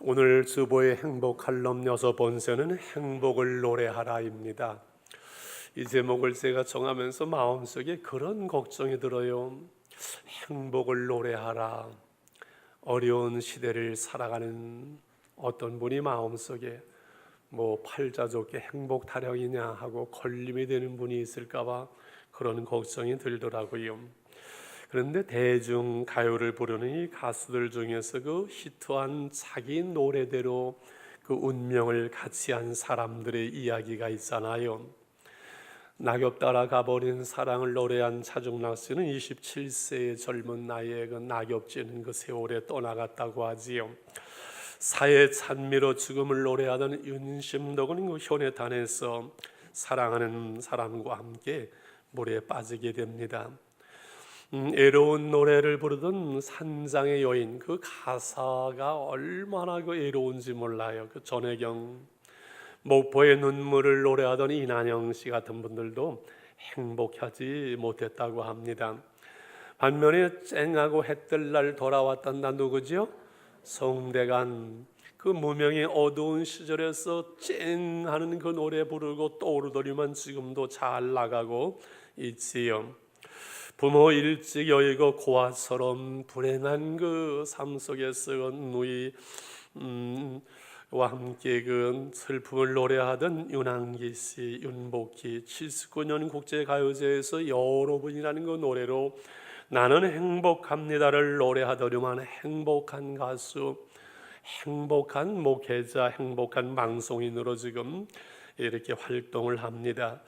오늘 주보의 행복 칼럼 6번째는 행복을 노래하라입니다. 이 제목을 제가 정하면서 마음속에 그런 걱정이 들어요. 행복을 노래하라. 어려운 시대를 살아가는 어떤 분이 마음속에 팔자 좋게 행복 타령이냐 하고 걸림이 되는 분이 있을까봐 그런 걱정이 들더라고요. 그런데 대중 가요를 부르는 이 가수들 중에서 그 히트한 자기 노래대로 그 운명을 같이 한 사람들의 이야기가 있잖아요. 낙엽 따라 가버린 사랑을 노래한 차중락 씨는 27세의 젊은 나이에 그 낙엽 찌는 그 세월에 떠나갔다고 하지요. 사회 찬미로 죽음을 노래하던 윤심덕은 그 현해탄에서 사랑하는 사람과 함께 물에 빠지게 됩니다. 애로운 노래를 부르던 산장의 여인, 그 가사가 얼마나 그 애로운지 몰라요. 그 전혜경, 목포의 눈물을 노래하던 이난영 씨 같은 분들도 행복하지 못했다고 합니다. 반면에 쨍하고 해뜰 날 돌아왔던 나 누구죠? 송대관, 그 무명의 어두운 시절에서 쨍하는 그 노래 부르고 떠오르더니만 지금도 잘 나가고 있지요. 부모 일찍 여의고 고아처럼 불행한 그 삶 속에서 누이와 함께 그 슬픔을 노래하던 윤항기 씨, 윤복희 79년 국제가요제에서 여러분이라는 그 노래로 나는 행복합니다를 노래하더니만 행복한 가수, 행복한 목회자, 행복한 방송인으로 지금 이렇게 활동을 합니다.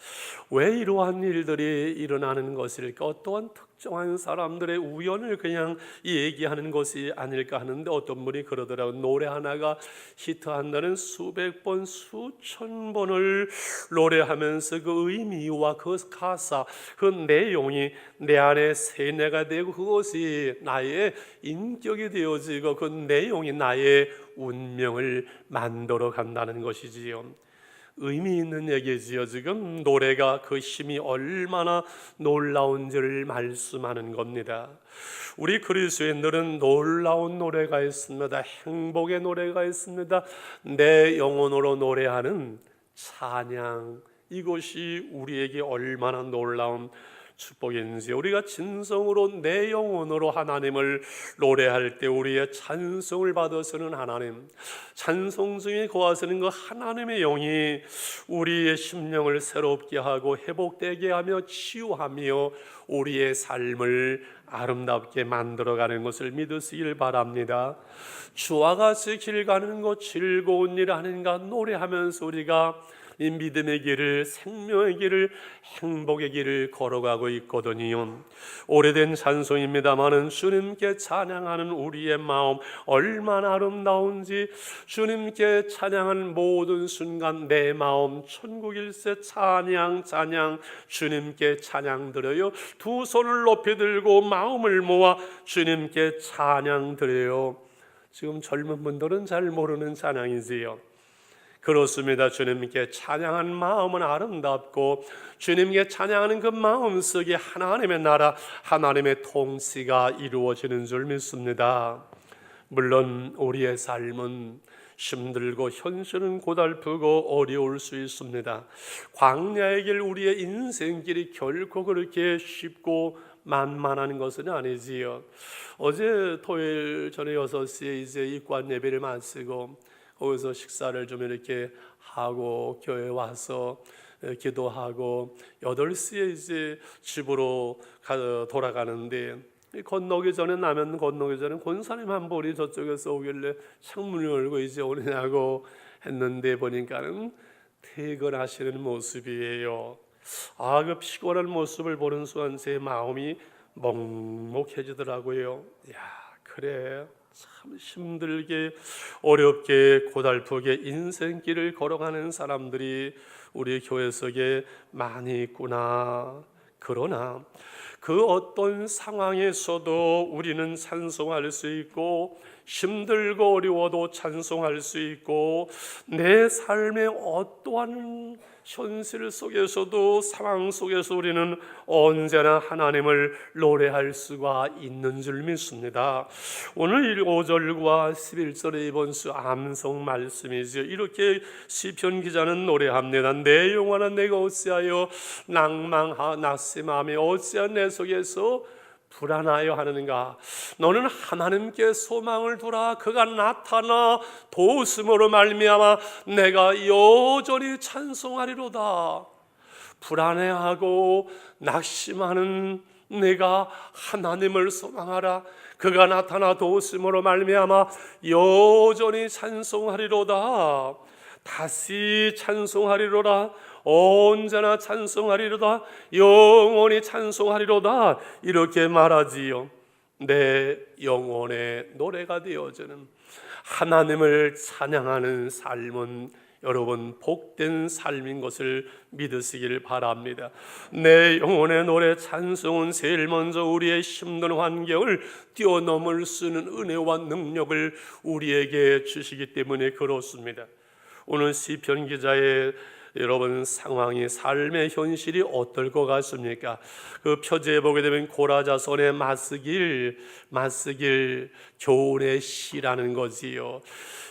왜 이러한 일들이 일어나는 것일까? 어떠한 특정한 사람들의 우연을 그냥 얘기하는 것이 아닐까 하는데, 어떤 분이 그러더라고요. 노래 하나가 히트한다는 수백 번, 수천 번을 노래하면서 그 의미와 그 가사, 그 내용이 내 안에 세뇌가 되고 그것이 나의 인격이 되어지고 그 내용이 나의 운명을 만들어 간다는 것이지요. 의미 있는 얘기지요. 지금 노래가 그 힘이 얼마나 놀라운지를 말씀하는 겁니다. 우리 그리스도인들은 놀라운 노래가 있습니다. 행복의 노래가 있습니다. 내 영혼으로 노래하는 찬양, 이것이 우리에게 얼마나 놀라운 축복인지, 우리가 진성으로 내 영혼으로 하나님을 노래할 때 우리의 찬송을 받으시는 하나님, 찬송 중에 거하시는 그 하나님의 영이 우리의 심령을 새롭게 하고 회복되게 하며 치유하며 우리의 삶을 아름답게 만들어가는 것을 믿으시길 바랍니다. 주와 같이 길 가는 것 즐거운 일 아닌가 노래하면서 우리가 이 믿음의 길을, 생명의 길을, 행복의 길을 걸어가고 있거든요. 오래된 찬송입니다마는 주님께 찬양하는 우리의 마음 얼마나 아름다운지, 주님께 찬양하는 모든 순간 내 마음 천국일세 찬양 찬양, 주님께 찬양 드려요. 두 손을 높이 들고 마음을 모아 주님께 찬양 드려요. 지금 젊은 분들은 잘 모르는 찬양이지요. 그렇습니다. 주님께 찬양하는 마음은 아름답고, 주님께 찬양하는 그 마음 속에 하나님의 나라, 하나님의 통치가 이루어지는 줄 믿습니다. 물론 우리의 삶은 힘들고 현실은 고달프고 어려울 수 있습니다. 광야의 길, 우리의 인생길이 결코 그렇게 쉽고 만만한 것은 아니지요. 어제 토요일 저녁 6시에 이제 입관 예배를 마치고 거기서 식사를 좀 이렇게 하고 교회 와서 기도하고 8시에 이제 집으로 돌아가는데, 건너기 전에, 라면 건너기 전에 권사님 한 분이 저쪽에서 오길래 창문을 열고 이제 오느냐고 했는데 보니까는 퇴근하시는 모습이에요. 그 피곤한 모습을 보는 순간 제 마음이 먹먹해지더라고요. 그래, 참 힘들게 어렵게 고달프게 인생길을 걸어가는 사람들이 우리 교회 속에 많이 있구나. 그러나 그 어떤 상황에서도 우리는 찬송할 수 있고, 힘들고 어려워도 찬송할 수 있고, 내 삶의 어떠한 현실 속에서도, 상황 속에서 우리는 언제나 하나님을 노래할 수가 있는 줄 믿습니다. 오늘 5절과 11절의 이번 수 암송 말씀이죠. 이렇게 시편 기자는 노래합니다. 내 영혼아 내가 어찌하여 낙심하며 어찌하여 내 속에서 불안하여 하는가. 너는 하나님께 소망을 두라. 그가 나타나 도우심으로 말미암아 내가 여전히 찬송하리로다. 불안해하고 낙심하는 내가 하나님을 소망하라. 그가 나타나 도우심으로 말미암아 여전히 찬송하리로다. 다시 찬송하리로다. 언제나 찬송하리로다. 영원히 찬송하리로다. 이렇게 말하지요. 내 영혼의 노래가 되어지는 하나님을 찬양하는 삶은 여러분 복된 삶인 것을 믿으시길 바랍니다. 내 영혼의 노래 찬송은 제일 먼저 우리의 힘든 환경을 뛰어넘을 수 있는 은혜와 능력을 우리에게 주시기 때문에 그렇습니다. 오늘 시편 기자의 여러분 상황이, 삶의 현실이 어떨 것 같습니까? 그 표제에 보게 되면 고라자손의 맞쓰길 교훈의 시라는 거지요.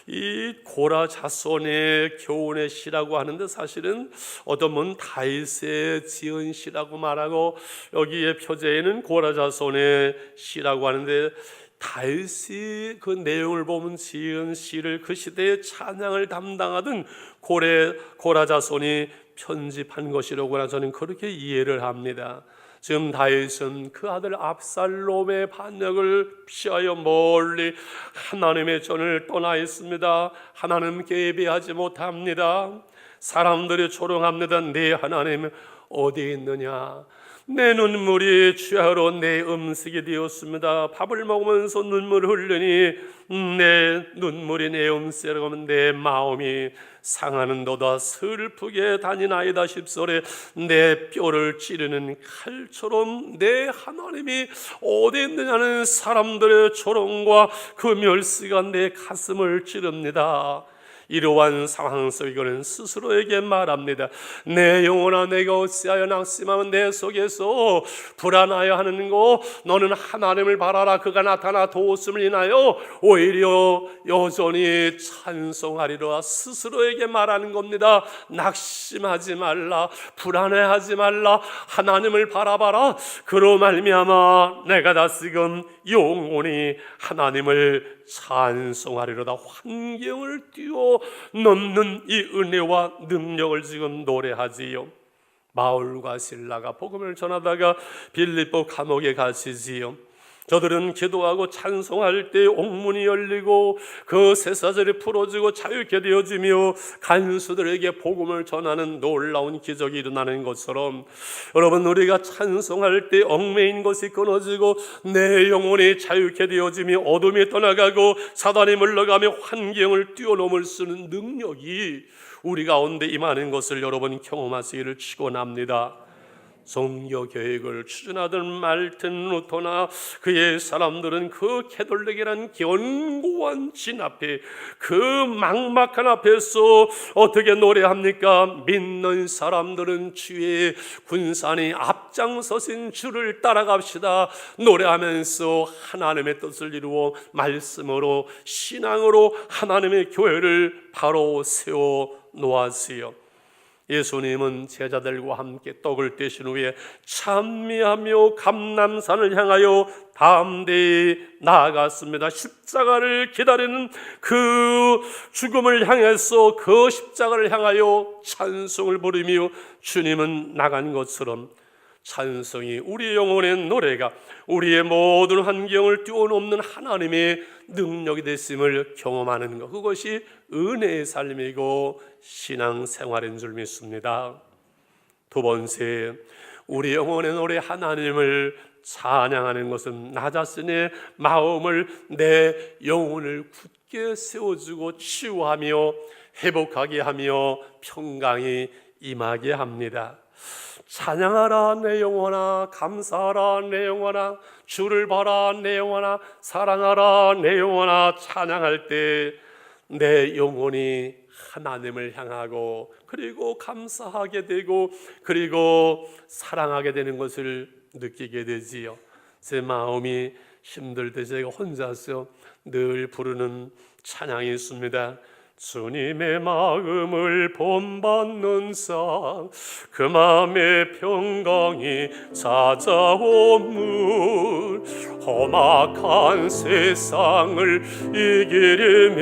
이 고라자손의 교훈의 시라고 하는데 사실은 어떤 분 다윗의 지은 시라고 말하고, 여기에 표제에는 고라자손의 시라고 하는데, 다윗이 그 내용을 보면 지은 시를 그 시대의 찬양을 담당하던 고라자손이 편집한 것이라고 저는 그렇게 이해를 합니다. 지금 다윗은 그 아들 압살롬의 반역을 피하여 멀리 하나님의 전을 떠나 있습니다. 하나님께 예배하지 못합니다. 사람들이 조롱합니다. 네 하나님 어디 있느냐? 내 눈물이 취하러 내 음식이 되었습니다. 밥을 먹으면서 눈물을 흘리니 내 눈물이 내 음식이라고 하면 내 마음이 상하는도다. 슬프게 다니나이다. 10절에 내 뼈를 찌르는 칼처럼 내 하나님이 어디 있느냐는 사람들의 조롱과 그 멸시가 내 가슴을 찌릅니다. 이러한 상황 속에 그는 스스로에게 말합니다. 내 영혼아 내가 어찌하여 낙심하면 내 속에서 불안하여 하는 거. 너는 하나님을 바라라. 그가 나타나 도우심을 인하여 오히려 여전히 찬송하리라. 스스로에게 말하는 겁니다. 낙심하지 말라. 불안해하지 말라. 하나님을 바라봐라. 그로 말미암아 내가 다시금 영원히 하나님을 찬송하리로다. 환경을 뛰어넘는 이 은혜와 능력을 지금 노래하지요. 바울과 실라가 복음을 전하다가 빌립보 감옥에 가시지요. 저들은 기도하고 찬송할 때 옥문이 열리고 그 쇠사슬이 풀어지고 자유케 되어지며 간수들에게 복음을 전하는 놀라운 기적이 일어나는 것처럼, 여러분 우리가 찬송할 때 얽매인 것이 끊어지고 내 영혼이 자유케 되어지며 어둠이 떠나가고 사단이 물러가며 환경을 뛰어넘을 수 있는 능력이 우리 가운데 임하는 것을 여러분 경험하시기를 축원합니다. 종교 계획을 추진하던 말틴 루터나 그의 사람들은 그 캐톨릭이란 견고한 진 앞에, 그 막막한 앞에서 어떻게 노래합니까? 믿는 사람들은 주의 군산이 앞장서신 주를 따라갑시다. 노래하면서 하나님의 뜻을 이루어 말씀으로 신앙으로 하나님의 교회를 바로 세워 놓았어요. 예수님은 제자들과 함께 떡을 떼신 후에 찬미하며 감람산을 향하여 담대히 나아갔습니다. 십자가를 기다리는 그 죽음을 향해서 그 십자가를 향하여 찬송을 부르며 주님은 나간 것처럼 찬송이, 우리의 영혼의 노래가 우리의 모든 환경을 뛰어넘는 하나님의 능력이 됐음을 경험하는 것, 그것이 은혜의 삶이고 신앙생활인 줄 믿습니다. 두 번째, 우리 영혼의 노래 하나님을 찬양하는 것은 나 자신의 마음을, 내 영혼을 굳게 세워주고 치유하며 회복하게 하며 평강이 임하게 합니다. 찬양하라 내 영혼아, 감사하라 내 영혼아, 주를 봐라 내 영혼아, 사랑하라 내 영혼아. 찬양할 때 내 영혼이 하나님을 향하고 그리고 감사하게 되고 그리고 사랑하게 되는 것을 느끼게 되지요. 제 마음이 힘들 때 제가 혼자서 늘 부르는 찬양이 있습니다. 주님의 마음을 본받는 자, 그 마음의 평강이 찾아오물, 험악한 세상을 이기리니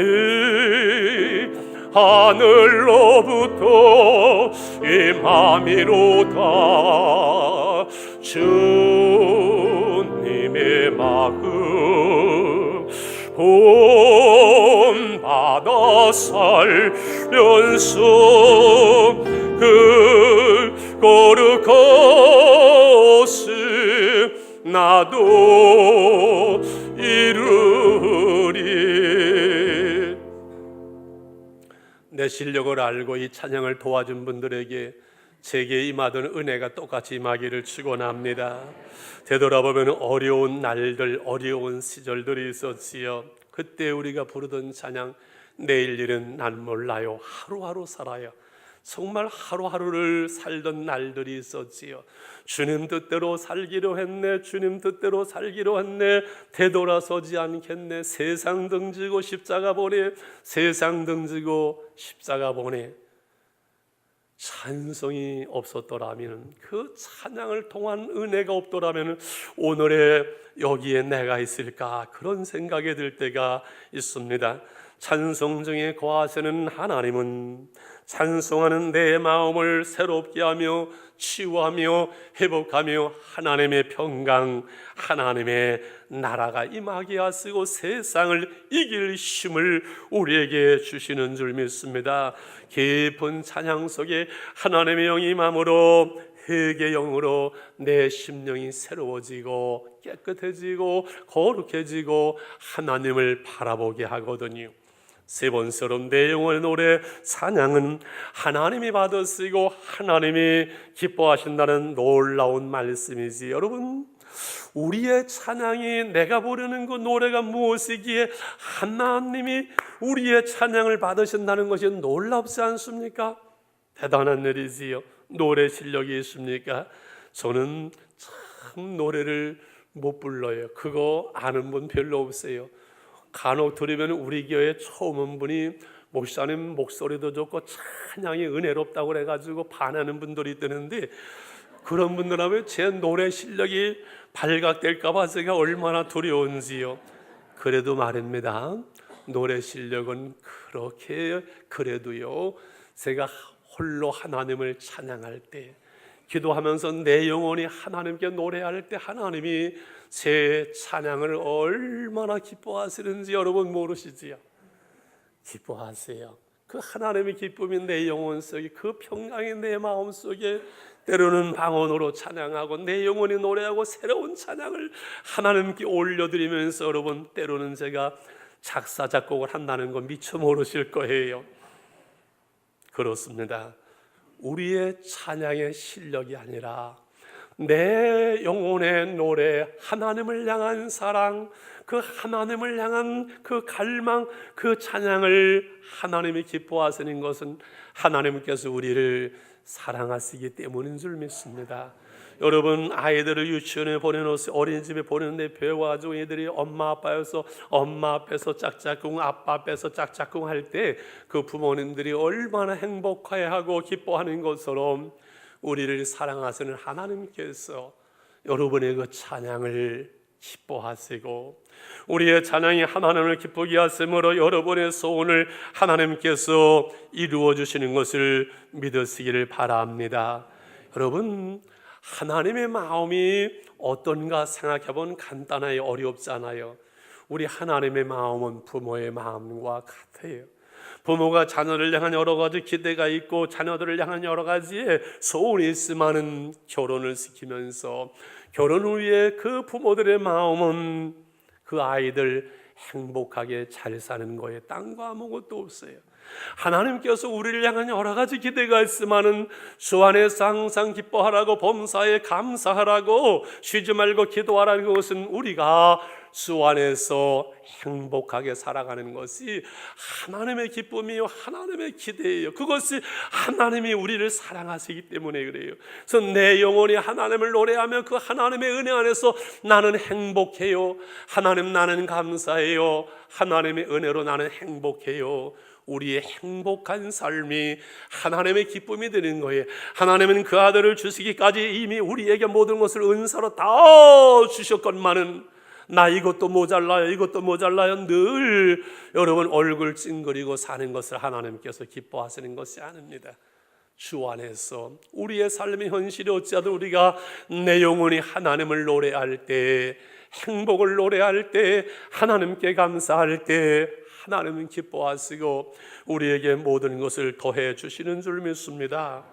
하늘로부터 임함이로다. 주님의 마음 본받아 살면서 그 거룩하심 나도 이루리. 내 실력을 알고 이 찬양을 도와준 분들에게 제게 임하던 은혜가 똑같이 임하기를 축원합니다. 되돌아보면 어려운 날들, 어려운 시절들이 있었지요. 그때 우리가 부르던 찬양, 내일 일은 난 몰라요, 하루하루 살아요. 정말 하루하루를 살던 날들이 있었지요. 주님 뜻대로 살기로 했네, 주님 뜻대로 살기로 했네, 되돌아서지 않겠네, 세상 등지고 십자가 보내, 세상 등지고 십자가 보내. 찬송이 없었더라면, 그 찬양을 통한 은혜가 없더라면 오늘의 여기에 내가 있을까, 그런 생각이 들 때가 있습니다. 찬송 중에 거하시는 하나님은 찬송하는 내 마음을 새롭게 하며 치유하며 회복하며 하나님의 평강, 하나님의 나라가 임하게 하시고 세상을 이길 힘을 우리에게 주시는 줄 믿습니다. 깊은 찬양 속에 하나님의 영이 임함으로, 회개의 영으로 내 심령이 새로워지고 깨끗해지고 거룩해지고 하나님을 바라보게 하거든요. 세 번처럼 내 영혼의 노래 찬양은 하나님이 받으시고 하나님이 기뻐하신다는 놀라운 말씀이지. 여러분, 우리의 찬양이, 내가 부르는 그 노래가 무엇이기에 하나님이 우리의 찬양을 받으신다는 것이 놀랍지 않습니까? 대단한 일이지요. 노래 실력이 있습니까? 저는 참 노래를 못 불러요. 그거 아는 분 별로 없어요. 간혹 들으면 우리 교회 처음 온 분이 목사님 목소리도 좋고 찬양이 은혜롭다고 그래가지고 반하는 분들이 있는데, 그런 분들하면 제 노래 실력이 발각될까 봐 제가 얼마나 두려운지요. 그래도 말입니다, 노래 실력은 그렇게 그래도요, 제가 홀로 하나님을 찬양할 때, 기도하면서 내 영혼이 하나님께 노래할 때 하나님이 제 찬양을 얼마나 기뻐하시는지 여러분 모르시지요? 기뻐하세요. 그 하나님의 기쁨이 내 영혼 속에, 그 평강이 내 마음 속에, 때로는 방언으로 찬양하고 내 영혼이 노래하고 새로운 찬양을 하나님께 올려드리면서, 여러분 때로는 제가 작사 작곡을 한다는 거 미처 모르실 거예요. 그렇습니다. 우리의 찬양의 실력이 아니라 내 영혼의 노래, 하나님을 향한 사랑, 그 하나님을 향한 그 갈망, 그 찬양을 하나님이 기뻐하시는 것은 하나님께서 우리를 사랑하시기 때문인 줄 믿습니다. 여러분, 아이들을 유치원에 보내놓으세요. 어린이집에 보내는데 배워가지고 애들이 엄마 아빠여서 엄마 앞에서 짝짝꿍, 아빠 앞에서 짝짝꿍 할 때 그 부모님들이 얼마나 행복해하고 기뻐하는 것처럼 우리를 사랑하시는 하나님께서 여러분의 그 찬양을 기뻐하시고, 우리의 찬양이 하나님을 기쁘게 하심으로 여러분의 소원을 하나님께서 이루어 주시는 것을 믿으시기를 바랍니다. 여러분, 하나님의 마음이 어떤가 생각해보면 간단하게 어렵지 않아요. 우리 하나님의 마음은 부모의 마음과 같아요. 부모가 자녀를 향한 여러 가지 기대가 있고 자녀들을 향한 여러 가지의 소원이 있으면은 결혼을 시키면서 결혼 후에 그 부모들의 마음은 그 아이들 행복하게 잘 사는 거에 딴 거 아무것도 없어요. 하나님께서 우리를 향한 여러 가지 기대가 있으면은 주 안에서 항상 기뻐하라고, 범사에 감사하라고, 쉬지 말고 기도하라는 것은 우리가 주 안에서 행복하게 살아가는 것이 하나님의 기쁨이요, 하나님의 기대예요. 그것이 하나님이 우리를 사랑하시기 때문에 그래요. 그래서 내 영혼이 하나님을 노래하며 그 하나님의 은혜 안에서 나는 행복해요. 하나님, 나는 감사해요. 하나님의 은혜로 나는 행복해요. 우리의 행복한 삶이 하나님의 기쁨이 되는 거예요. 하나님은 그 아들을 주시기까지 이미 우리에게 모든 것을 은사로 다 주셨건만은 나 이것도 모자라요, 이것도 모자라요, 늘 여러분 얼굴 찡그리고 사는 것을 하나님께서 기뻐하시는 것이 아닙니다. 주 안에서 우리의 삶의 현실이 어찌하든 우리가 내 영혼이 하나님을 노래할 때, 행복을 노래할 때, 하나님께 감사할 때 하나님은 기뻐하시고 우리에게 모든 것을 더해 주시는 줄 믿습니다.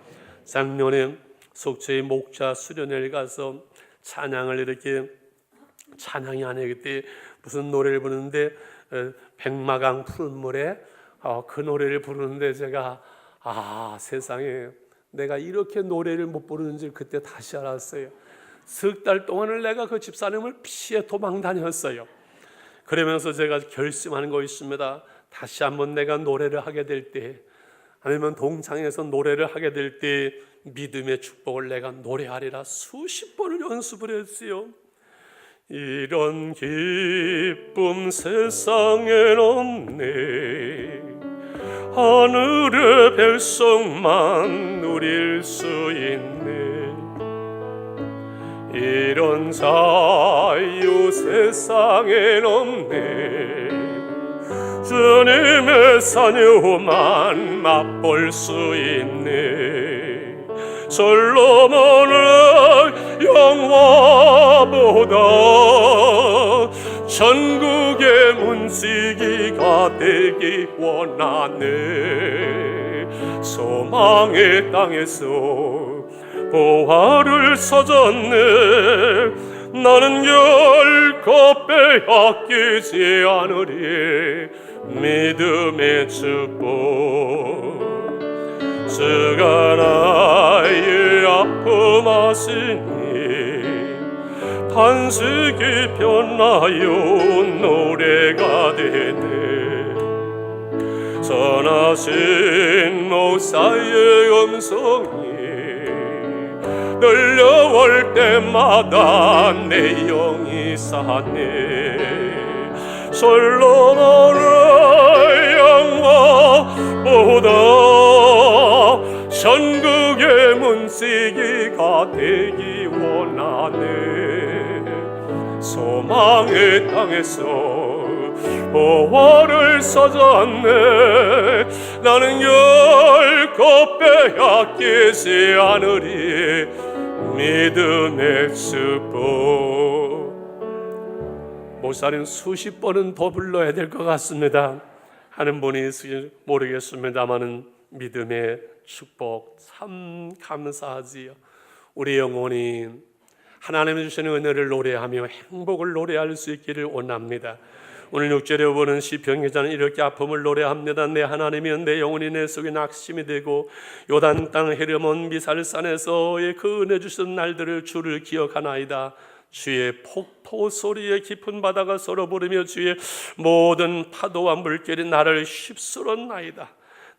작년에 속초의 목자 수련회를 가서 찬양을 이렇게, 찬양이 아니에요, 그때 무슨 노래를 부르는데 백마강 푸른 물에 그 노래를 부르는데 제가 세상에 내가 이렇게 노래를 못 부르는 줄 그때 다시 알았어요. 석 달 동안을 내가 그 집사님을 피해 도망 다녔어요. 그러면서 제가 결심하는 거 있습니다. 다시 한번 내가 노래를 하게 될 때, 아니면 동창에서 노래를 하게 될 때 믿음의 축복을 내가 노래하리라 수십 번을 연습을 했어요. 이런 기쁨 세상엔 없네, 하늘의 백성만 누릴 수 있네. 이런 자유 세상엔 없네, 주님의 자녀만 맛볼 수 있네. 솔로몬의 영화보다 천국의 문지기가 되기 원하네. 소망의 땅에서 보화를 찾았네. 나는 결코 빼앗기지 않으리. 믿음의 축복, 주가 나의 아픔 아시니 탄식이 변하여 노래가 되네. 선하신 목사의 음성이 들려올 때마다 내 영이 사네. 솔로몬의 영화보다 천국의 문지기가 되기 원하네. 소망의 땅에서 보화를 찾았네. 나는 결코 빼앗기지 않으리. 믿음의 축복. 목사님 수십 번은 더 불러야 될 것 같습니다. 하는 분이 있을지 모르겠습니다만은 믿음의 축복 참 감사하지요. 우리 영혼이 하나님이 주시는 은혜를 노래하며 행복을 노래할 수 있기를 원합니다. 오늘 6절에 보는 시편 기자는 이렇게 아픔을 노래합니다. 내 하나님이여, 내 영혼이 내 속에 낙심이 되고 요단 땅 헤르몬 미살산에서의 그 은혜 주신 날들을 주를 기억하나이다. 주의 폭포 소리에 깊은 바다가 서로 부르며 주의 모든 파도와 물결이 나를 휩쓸었나이다.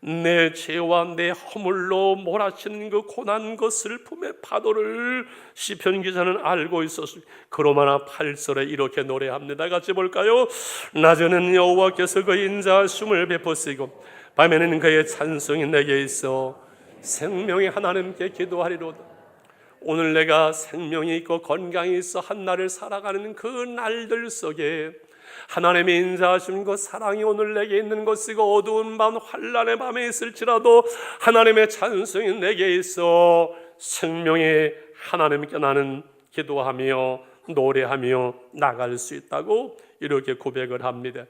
내 죄와 내 허물로 몰아치는 그 고난 그 슬픔의 파도를 시편 기자는 알고 있었습니다. 그로마나 8절에 이렇게 노래합니다. 같이 볼까요? 낮에는 여호와께서 그 인자하심을 베푸시고 밤에는 그의 찬송이 내게 있어 생명의 하나님께 기도하리로다. 오늘 내가 생명이 있고 건강이 있어 한날을 살아가는 그 날들 속에 하나님의 인자하신 그 사랑이 오늘 내게 있는 것이고 어두운 밤 환난의 밤에 있을지라도 하나님의 찬송이 내게 있어 생명의 하나님께 나는 기도하며 노래하며 나갈 수 있다고 이렇게 고백을 합니다.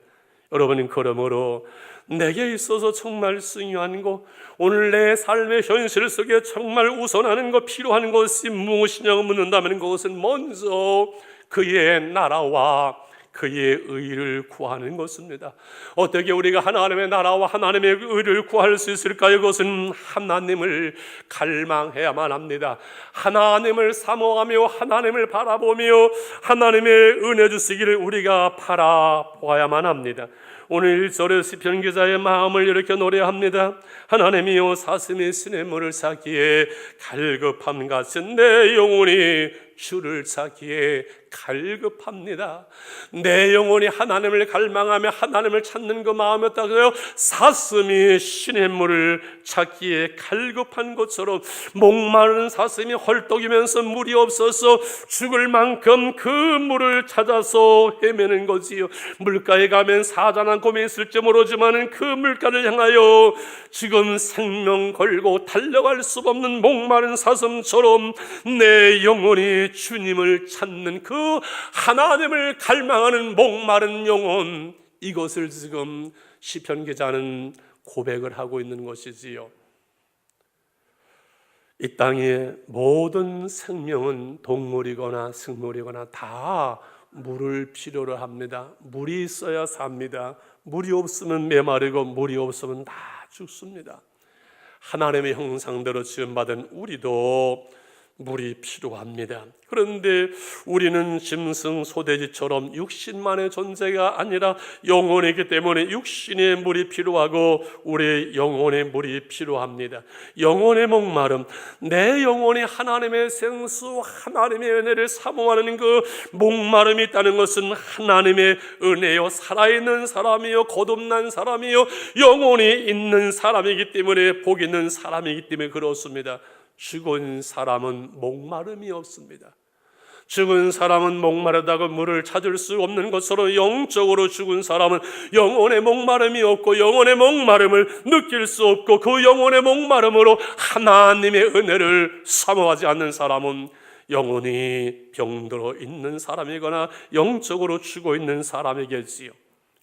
여러분은 그러므로 내게 있어서 정말 중요한 것, 오늘 내 삶의 현실 속에 정말 우선하는 것, 필요한 것이 무엇이냐고 묻는다면 그것은 먼저 그의 나라와 그의 의를 구하는 것입니다. 어떻게 우리가 하나님의 나라와 하나님의 의를 구할 수 있을까요? 그것은 하나님을 갈망해야만 합니다. 하나님을 사모하며 하나님을 바라보며 하나님의 은혜 주시기를 우리가 바라보아야만 합니다. 오늘 1절에 시편 기자의 마음을 이렇게 노래합니다. 하나님이여 사슴이 시냇물을 찾기에 갈급함 같은 내 영혼이 주를 찾기에 갈급합니다. 내 영혼이 하나님을 갈망하며 하나님을 찾는 그 마음이었다고요. 사슴이 시냇물을 찾기에 갈급한 것처럼 목마른 사슴이 헐떡이면서 물이 없어서 죽을 만큼 그 물을 찾아서 헤매는 거지요. 물가에 가면 사자나 곰이 있을지 모르지만 그 물가를 향하여 지금 생명 걸고 달려갈 수 없는 목마른 사슴처럼 내 영혼이 주님을 찾는 그 하나님을 갈망하는 목마른 영혼, 이것을 지금 시편 기자는 고백을 하고 있는 것이지요. 이 땅의 모든 생명은 동물이거나 식물이거나 다 물을 필요로 합니다. 물이 있어야 삽니다. 물이 없으면 메마르고 물이 없으면 다 죽습니다. 하나님의 형상대로 지음받은 우리도 물이 필요합니다. 그런데 우리는 짐승 소돼지처럼 육신만의 존재가 아니라 영혼이기 때문에 육신의 물이 필요하고 우리 영혼의 물이 필요합니다. 영혼의 목마름, 내 영혼이 하나님의 생수, 하나님의 은혜를 사모하는 그 목마름이 있다는 것은 하나님의 은혜요, 살아있는 사람이요, 거듭난 사람이요, 영혼이 있는 사람이기 때문에, 복 있는 사람이기 때문에 그렇습니다. 죽은 사람은 목마름이 없습니다. 죽은 사람은 목마르다고 물을 찾을 수 없는 것처럼 영적으로 죽은 사람은 영혼의 목마름이 없고 영혼의 목마름을 느낄 수 없고 그 영혼의 목마름으로 하나님의 은혜를 사모하지 않는 사람은 영혼이 병들어 있는 사람이거나 영적으로 죽어 있는 사람이겠지요.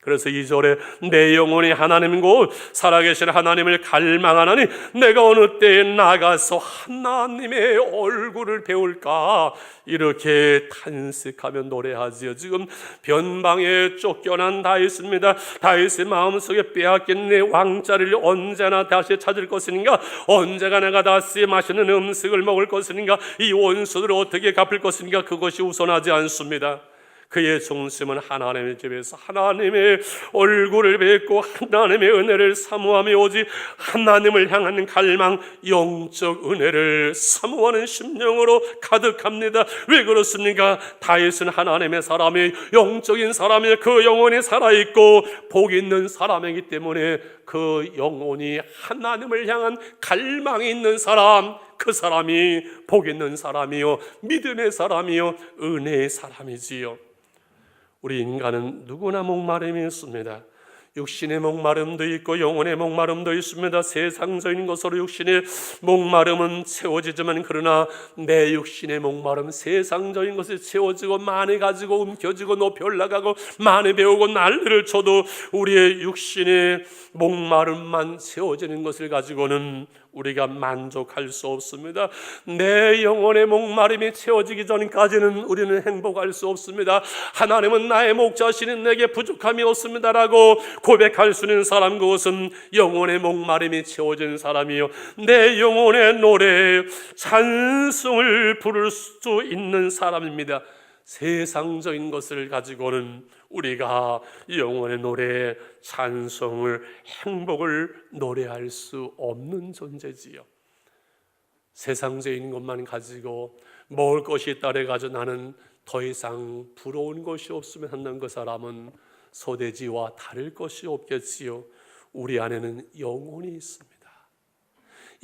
그래서 2절에 내 영혼이 하나님 곧 살아계신 하나님을 갈망하나니 내가 어느 때에 나가서 하나님의 얼굴을 배울까, 이렇게 탄식하며 노래하지요. 지금 변방에 쫓겨난 다윗입니다. 다윗의 마음속에 빼앗긴 내 왕자를 언제나 다시 찾을 것인가, 언제가 내가 다시 맛있는 음식을 먹을 것인가, 이 원수들을 어떻게 갚을 것인가, 그것이 우선하지 않습니다. 그의 중심은 하나님의 집에서 하나님의 얼굴을 뵙고 하나님의 은혜를 사모하며 오직 하나님을 향하는 갈망, 영적 은혜를 사모하는 심령으로 가득합니다. 왜 그렇습니까? 다윗은 하나님의 사람이, 영적인 사람이, 그 영혼이 살아있고 복 있는 사람이기 때문에 그 영혼이 하나님을 향한 갈망이 있는 사람, 그 사람이 복 있는 사람이요, 믿음의 사람이요, 은혜의 사람이지요. 우리 인간은 누구나 목마름이 있습니다. 육신의 목마름도 있고 영혼의 목마름도 있습니다. 세상적인 것으로 육신의 목마름은 채워지지만 그러나 내 육신의 목마름, 세상적인 것이 채워지고 많이 가지고 움켜쥐고 높이 올라가고 많이 배우고 난리를 쳐도 우리의 육신의 목마름만 채워지는 것을 가지고는 우리가 만족할 수 없습니다. 내 영혼의 목마름이 채워지기 전까지는 우리는 행복할 수 없습니다. 하나님은 나의 목자시니 내게 부족함이 없습니다라고 고백할 수 있는 사람, 그것은 영혼의 목마름이 채워진 사람이요, 내 영혼의 노래 찬송을 부를 수 있는 사람입니다. 세상적인 것을 가지고는 우리가 영혼의 노래, 찬송을, 행복을 노래할 수 없는 존재지요. 세상적인 것만 가지고 먹을 것이 있다 해가지고 나는 더 이상 부러운 것이 없으면 하는 그 사람은 소돼지와 다를 것이 없겠지요. 우리 안에는 영혼이 있습니다.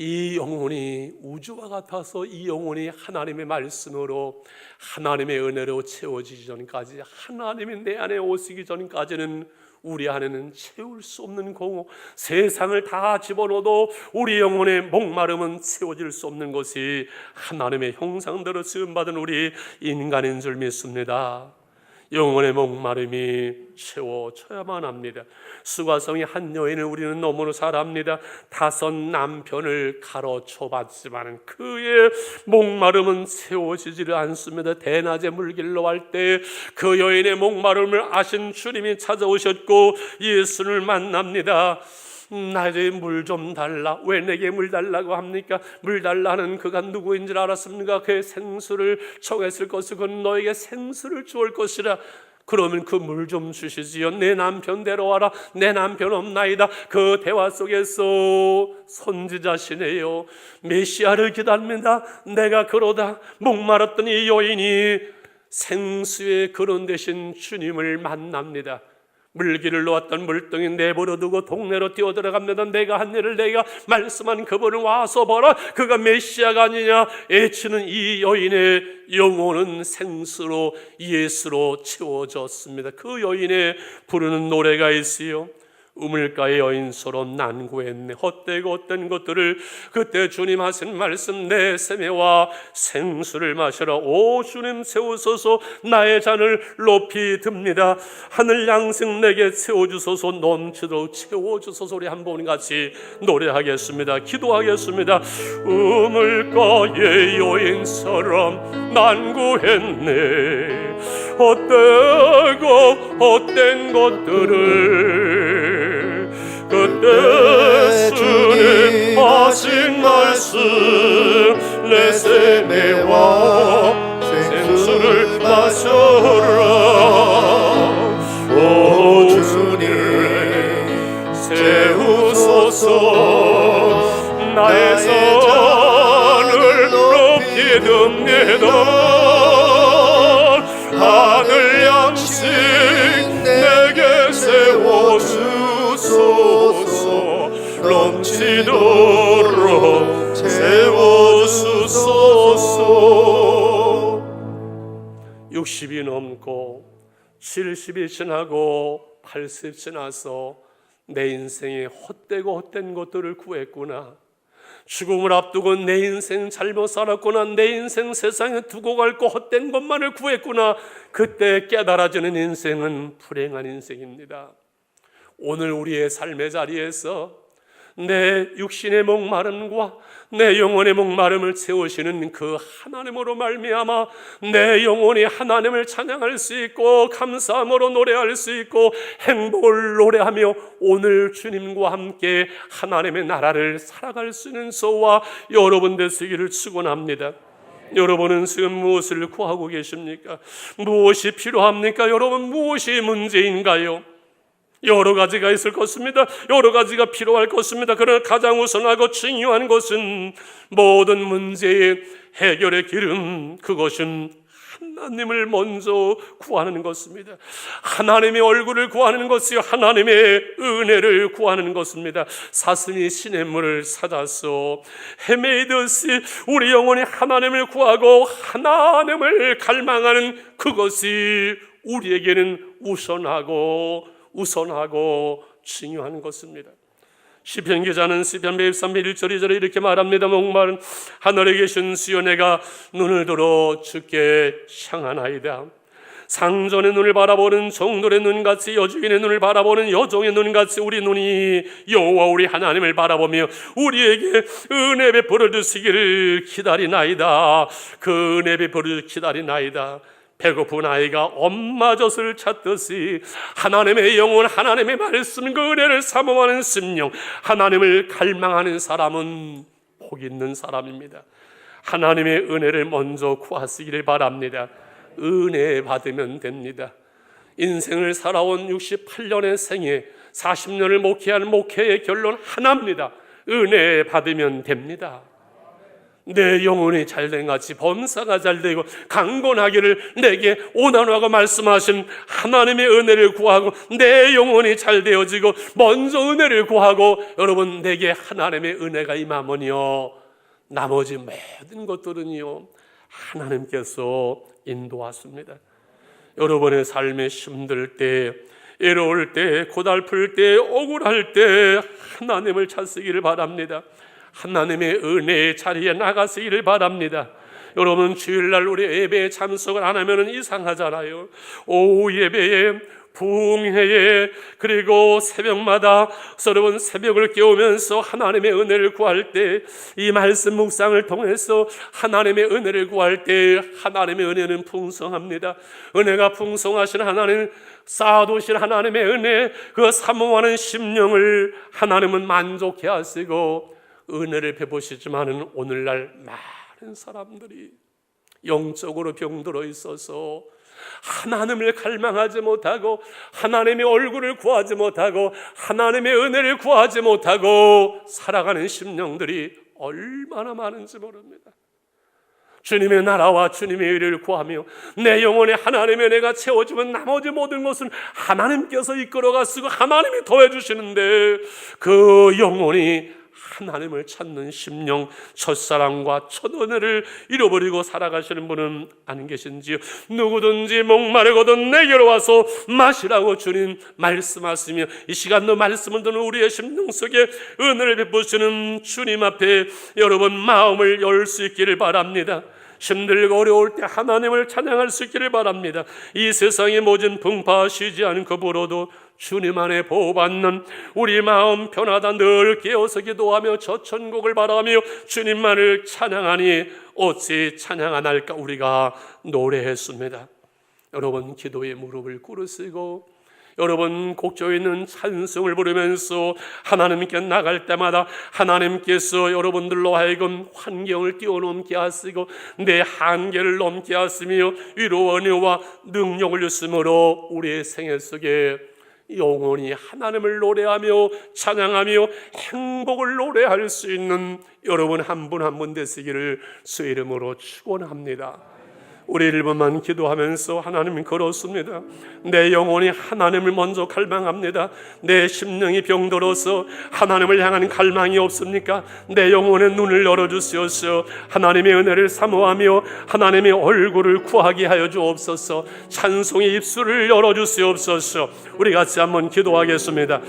이 영혼이 우주와 같아서 이 영혼이 하나님의 말씀으로 하나님의 은혜로 채워지기 전까지, 하나님이 내 안에 오시기 전까지는 우리 안에는 채울 수 없는 공허, 세상을 다 집어넣어도 우리 영혼의 목마름은 채워질 수 없는 것이 하나님의 형상대로 지음받은 우리 인간인 줄 믿습니다. 영혼의 목마름이 채워져야만 합니다. 수가성의 한 여인을 우리는 너무나 잘 압니다. 5 남편을 가로쳐 봤지만 그의 목마름은 채워지지를 않습니다. 대낮에 물길로 갈 때 그 여인의 목마름을 아신 주님이 찾아오셨고 예수를 만납니다. 나에게 물 좀 달라. 왜 내게 물 달라고 합니까? 물 달라는 그가 누구인 줄 알았습니까? 그의 생수를 청했을 것을 그는 너에게 생수를 주올 것이라. 그러면 그 물 좀 주시지요. 내 남편 데려와라. 내 남편 없나이다. 그 대화 속에서 선지자시네요. 메시아를 기다립니다. 내가 그러다 목마랐던 이 여인이 생수의 근원 되신 주님을 만납니다. 물길을 놓았던 물동이 내버려두고 동네로 뛰어들어갑니다. 내가 한 일을 내가 말씀한 그분을 와서 보라. 그가 메시아가 아니냐. 애치는 이 여인의 영혼은 생수로 예수로 채워졌습니다. 그 여인의 부르는 노래가 있어요. 우물가의 여인처로 난구했네. 헛되고 헛된 것들을. 그때 주님 하신 말씀, 내 세매와 생수를 마셔라. 오 주님 채우소서. 나의 잔을 높이 듭니다. 하늘 양식 내게 채워주소서. 넘치도록 채워주소서. 우리 한 번 같이 노래하겠습니다. 기도하겠습니다. 우물가의 여인처럼 난구했네. 헛되고 헛된 것들을 그때 주님 하신 말씀, 내 세매와 생수를 마셔라. 오 주님 채우소서. 나의 잔을 높이 듭니다. 하늘 양식 내게 세워주소서. 넘치도록 채워주소서. 60이 넘고 70이 지나고 80이 지나서 내 인생에 헛되고 헛된 것들을 구했구나. 죽음을 앞두고 내 인생 잘못 살았구나. 내 인생 세상에 두고 갈 거 헛된 것만을 구했구나. 그때 깨달아지는 인생은 불행한 인생입니다. 오늘 우리의 삶의 자리에서 내 육신의 목마름과 내 영혼의 목마름을 채우시는 그 하나님으로 말미암아 내 영혼이 하나님을 찬양할 수 있고 감사함으로 노래할 수 있고 행복을 노래하며 오늘 주님과 함께 하나님의 나라를 살아갈 수 있는 저와 여러분 되시기를 축원합니다. 여러분은 지금 무엇을 구하고 계십니까? 무엇이 필요합니까? 여러분 무엇이 문제인가요? 여러 가지가 있을 것입니다. 여러 가지가 필요할 것입니다. 그러나 가장 우선하고 중요한 것은 모든 문제의 해결의 길은 그것은 하나님을 먼저 구하는 것입니다. 하나님의 얼굴을 구하는 것이요 하나님의 은혜를 구하는 것입니다. 사슴이 시냇물을 찾아서 헤매이듯이 우리 영혼이 하나님을 구하고 하나님을 갈망하는 그것이 우리에게는 우선하고 중요한 것입니다. 시편 기자는 시편 103편 1절 2절에 이렇게 말합니다. 목마른 하늘에 계신 주여 내가 눈을 들어 주께 향하나이다. 상전의 눈을 바라보는 종들의 눈같이 여주인의 눈을 바라보는 여종의 눈같이 우리 눈이 여호와 우리 하나님을 바라보며 우리에게 은혜 베풀어 주시기를 기다리나이다. 그 은혜 베풀어 기다리나이다. 배고픈 아이가 엄마 젖을 찾듯이 하나님의 영혼, 하나님의 말씀, 그 은혜를 사모하는 심령, 하나님을 갈망하는 사람은 복 있는 사람입니다. 하나님의 은혜를 먼저 구하시기를 바랍니다. 은혜 받으면 됩니다. 인생을 살아온 68년의 생애, 40년을 목회한 목회의 결론 하나입니다. 은혜 받으면 됩니다. 내 영혼이 잘된 같이 범사가 잘되고 강건하기를 내게 원하노라고 말씀하신 하나님의 은혜를 구하고 내 영혼이 잘 되어지고 먼저 은혜를 구하고 여러분 내게 하나님의 은혜가 임하면요 나머지 모든 것들은요 하나님께서 인도하십니다. 여러분의 삶에 힘들 때, 외로울 때, 고달플 때, 억울할 때 하나님을 찾으시기를 바랍니다. 하나님의 은혜의 자리에 나가시기를 바랍니다. 여러분, 주일날 우리 예배에 참석을 안 하면 이상하잖아요. 오후 예배에, 부흥회에, 그리고 새벽마다 여러분 새벽을 깨우면서 하나님의 은혜를 구할 때, 이 말씀 묵상을 통해서 하나님의 은혜를 구할 때 하나님의 은혜는 풍성합니다. 은혜가 풍성하신 하나님, 쌓아두신 하나님의 은혜, 그 사모하는 심령을 하나님은 만족해 하시고 은혜를 베푸시지만은 오늘날 많은 사람들이 영적으로 병들어 있어서 하나님을 갈망하지 못하고 하나님의 얼굴을 구하지 못하고 하나님의 은혜를 구하지 못하고 살아가는 심령들이 얼마나 많은지 모릅니다. 주님의 나라와 주님의 의를 구하며 내 영혼에 하나님의 은혜가 채워지면 나머지 모든 것은 하나님께서 이끌어가시고 하나님이 더해주시는데, 그 영혼이 하나님을 찾는 심령, 첫사랑과 첫 은혜를 잃어버리고 살아가시는 분은 안 계신지요? 누구든지 목마르거든 내게로 와서 마시라고 주님 말씀하시며, 이 시간도 말씀을 듣는 우리의 심령 속에 은혜를 베푸시는 주님 앞에 여러분 마음을 열 수 있기를 바랍니다. 힘들고 어려울 때 하나님을 찬양할 수 있기를 바랍니다. 이 세상의 모든 풍파하시지 않고 불어도 주님 안에 보호받는 우리 마음 편하다 늘 깨어서 기도하며 저 천국을 바라며 주님만을 찬양하니 어찌 찬양 안 할까 우리가 노래했습니다. 여러분, 기도의 무릎을 꿇으시고 여러분 곡조 있는 찬송을 부르면서 하나님께 나갈 때마다 하나님께서 여러분들로 하여금 환경을 뛰어넘게 하시고 내 한계를 넘게 하시며 위로와 은혜와 능력을 주심으로 우리의 생애 속에 영원히 하나님을 노래하며 찬양하며 행복을 노래할 수 있는 여러분 한 분 한 분 되시기를 주의 이름으로 축원합니다. 우리 1분만 기도하면서 하나님 걸었습니다. 내 영혼이 하나님을 먼저 갈망합니다. 내 심령이 병들어서 하나님을 향한 갈망이 없습니까? 내 영혼의 눈을 열어주시옵소서. 하나님의 은혜를 사모하며 하나님의 얼굴을 구하게 하여 주옵소서. 찬송의 입술을 열어주시옵소서. 우리 같이 한번 기도하겠습니다.